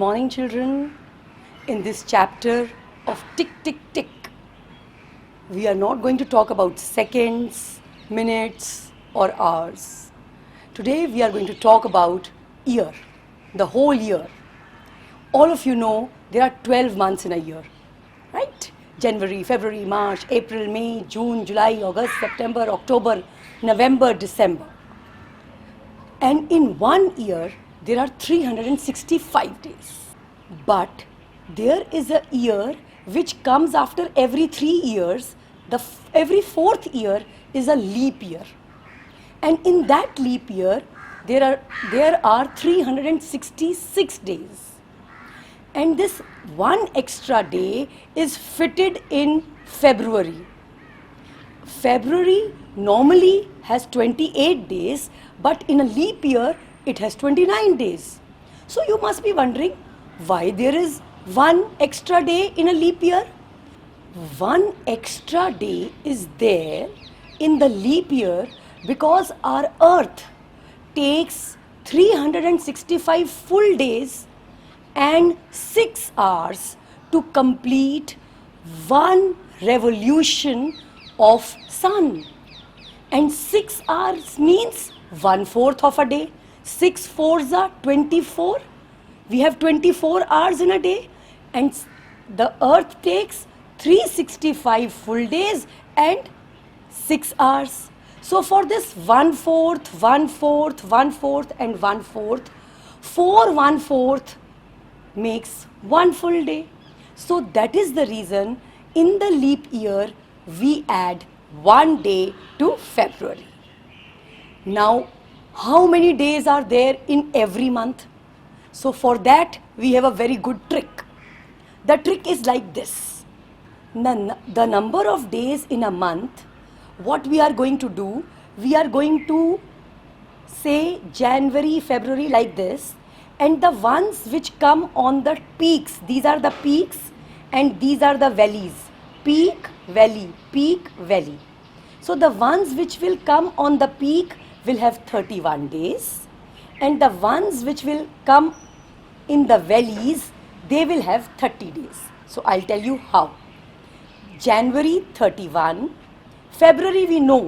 morning, children. In this chapter of Tick, Tick, Tick, we are not going to talk about seconds, minutes, or hours. Today, we are going to talk about year, the whole year. All of you know there are 12 months in a year, right? January, February, March, April, May, June, July, August, September, October, November, December. And in one year, there are 365 days. But there is a year which comes after every 3 years. Every fourth year is a leap year. And in that leap year, there are 366 days. And this one extra day is fitted in February. February normally has 28 days, but in a leap year, it has 29 days. So you must be wondering why there is one extra day in a leap year. One extra day is there in the leap year because our Earth takes 365 full days and 6 hours to complete one revolution of sun. And 6 hours means 1/4 of a day. 6 fours are 24. We have 24 hours in a day, and the earth takes 365 full days and 6 hours. So for this 1/4, 1/4, 1/4 and 1/4, 4 1/4 makes one full day. So that is the reason in the leap year we add one day to February. Now, how many days are there in every month? So for that we have a very good trick. The trick is like this. The number of days in a month, what we are going to do, we are going to say January, February like this, and the ones which come on the peaks, these are the peaks and these are the valleys. Peak, valley, peak, valley. So the ones which will come on the peak will have 31 days, and the ones which will come in the valleys, they will have 30 days. So I'll tell you how. January 31, February we know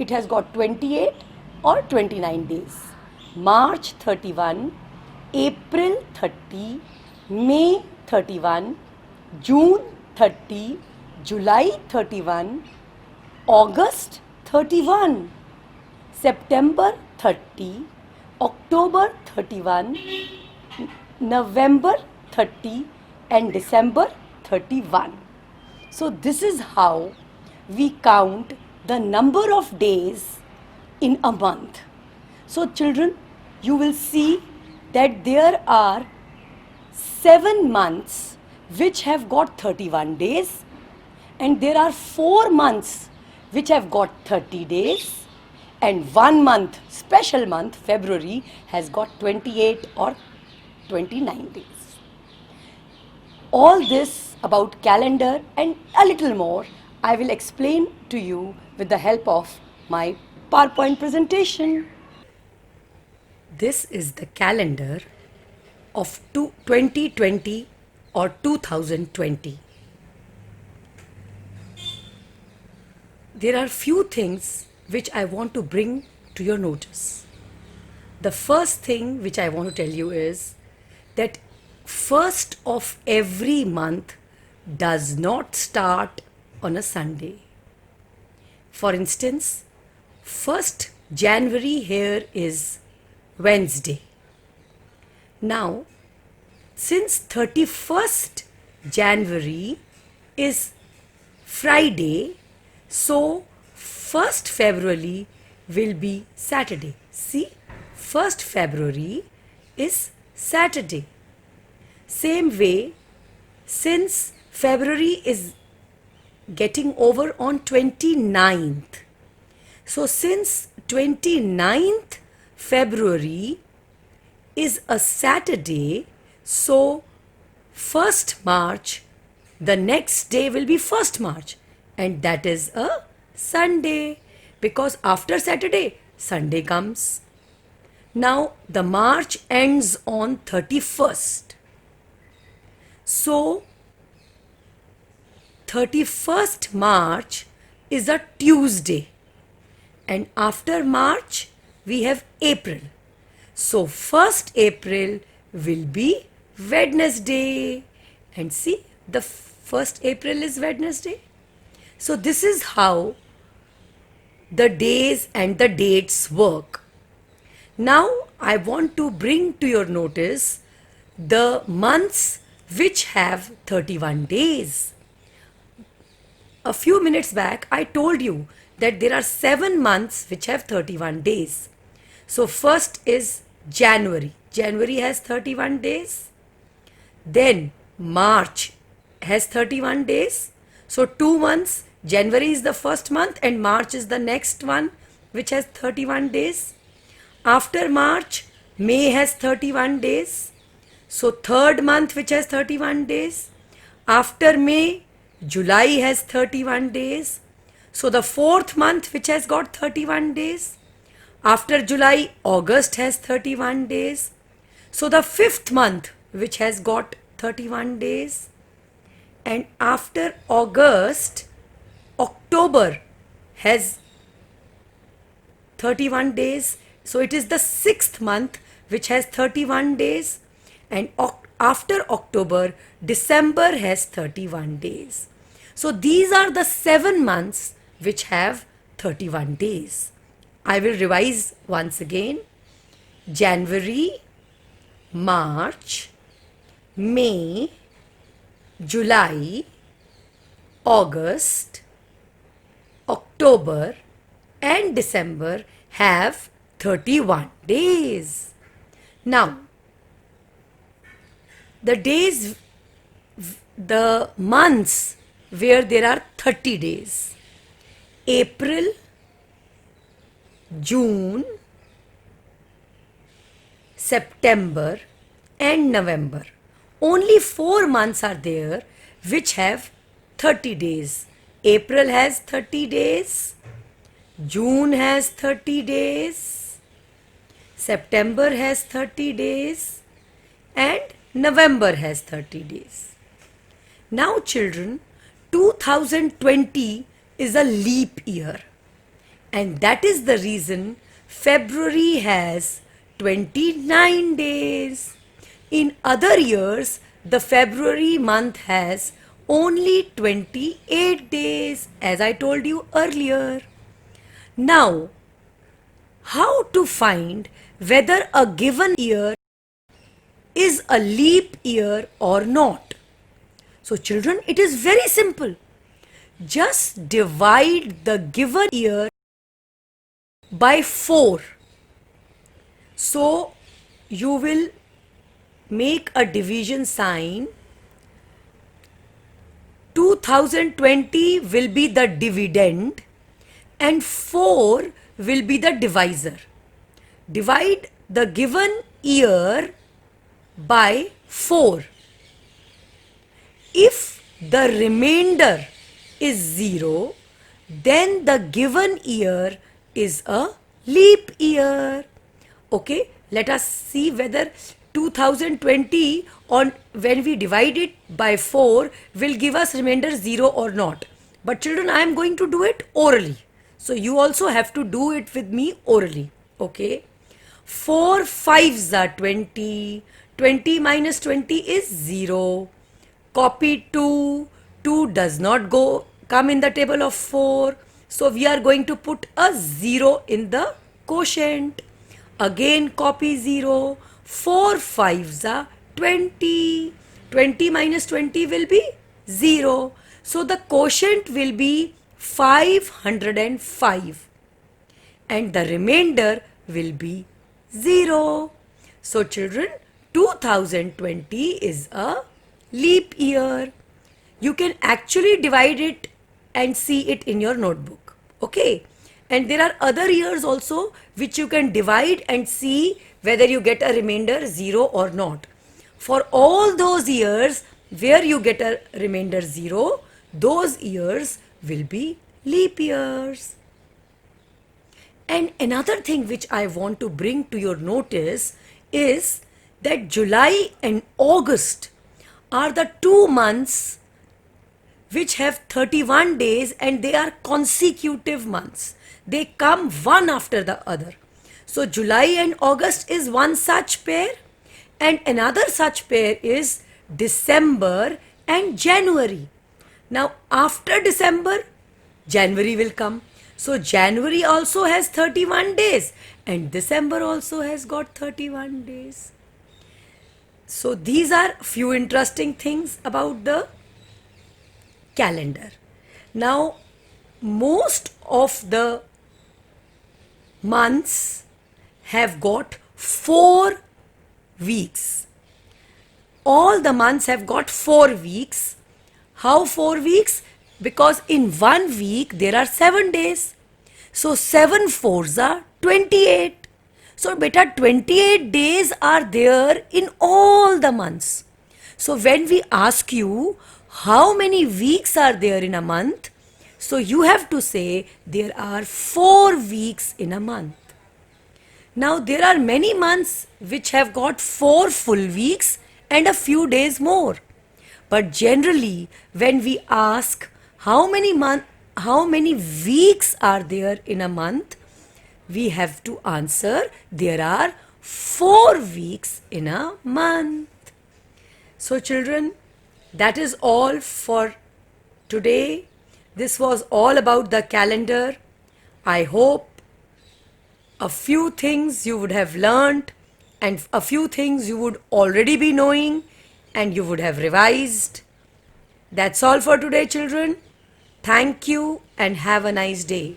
it has got 28 or 29 days. March 31, April 30, May 31, June 30, July 31, August 31, September 30, October 31, November 30 and December 31. So this is how we count the number of days in a month. So children, you will see that there are 7 months which have got 31 days, and there are 4 months which have got 30 days, and 1 month, special month, February, has got 28 or 29 days. All this about calendar and a little more I will explain to you with the help of my PowerPoint presentation. This is the calendar of 2020 or 2020. There are few things which I want to bring to your notice. The first thing which I want to tell you is that first of every month does not start on a Sunday. For instance, 1st January here is Wednesday. Now, since 31st January is Friday, so 1st February will be Saturday. See, 1st February is Saturday. Same way, since February is getting over on 29th, so since 29th February is a Saturday, so 1st March, the next day will be 1st March, and that is a Sunday, because after Saturday, Sunday comes. Now the March ends on 31st. So 31st March is a Tuesday, and after March we have April. So 1st April will be Wednesday, and see, the 1st April is Wednesday. So this is how the days and the dates work. Now I want to bring to your notice the months which have 31 days. A few minutes back I told you that there are 7 months which have 31 days. So first is January. January has 31 days. Then March has 31 days. So 2 months. January is the first month and March is the next one which has 31 days. After March, May has 31 days. So third month which has 31 days. After May, July has 31 days. So the fourth month which has got 31 days. After July, August has 31 days. So the fifth month which has got 31 days. And after August, October has 31 days. So it is the sixth month which has 31 days. And after October, December has 31 days. So these are the 7 months which have 31 days. I will revise once again. January, March, May, July, August, October and December have 31 days. Now, the months where there are 30 days: April, June, September and November. Only 4 months are there which have 30 days. April has 30 days, June has 30 days, September has 30 days and November has 30 days. Now children, 2020 is a leap year, and that is the reason February has 29 days. In other years, the February month has only 28 days, as I told you earlier. Now, how to find whether a given year is a leap year or not? So children, it is very simple. Just divide the given year by 4. So you will make a division sign. 2020 will be the dividend and 4 will be the divisor. Divide the given year by 4. If the remainder is 0, then the given year is a leap year. Okay, let us see whether 2020 on when we divide it by 4 will give us remainder 0 or not. But children, I am going to do it orally. So you also have to do it with me orally. Okay. 4 5s are 20. 20 minus 20 is 0. Copy 2. 2 does not come in the table of 4. So we are going to put a 0 in the quotient. Again copy 0. 4 5s are 20. 20 minus 20 will be 0. So the quotient will be 505 and the remainder will be 0. So children, 2020 is a leap year. You can actually divide it and see it in your notebook. Okay. And there are other years also which you can divide and see whether you get a remainder 0 or not. For all those years where you get a remainder 0, those years will be leap years. And another thing which I want to bring to your notice is that July and August are the 2 months which have 31 days and they are consecutive months. They come one after the other. So July and August is one such pair, and another such pair is December and January. Now after December, January will come. So January also has 31 days and December also has got 31 days. So these are few interesting things about the calendar. Now, most of the months have got 4 weeks. All the months have got 4 weeks. How 4 weeks? Because in 1 week there are 7 days. So 7 fours are 28. So beta 28 days are there in all the months. So when we ask you how many weeks are there in a month, so you have to say there are 4 weeks in a month. Now there are many months which have got 4 full weeks and a few days more. But generally when we ask how many weeks are there in a month, we have to answer there are 4 weeks in a month. So children, that is all for today. This was all about the calendar. I hope a few things you would have learnt and a few things you would already be knowing and you would have revised. That's all for today, children. Thank you and have a nice day.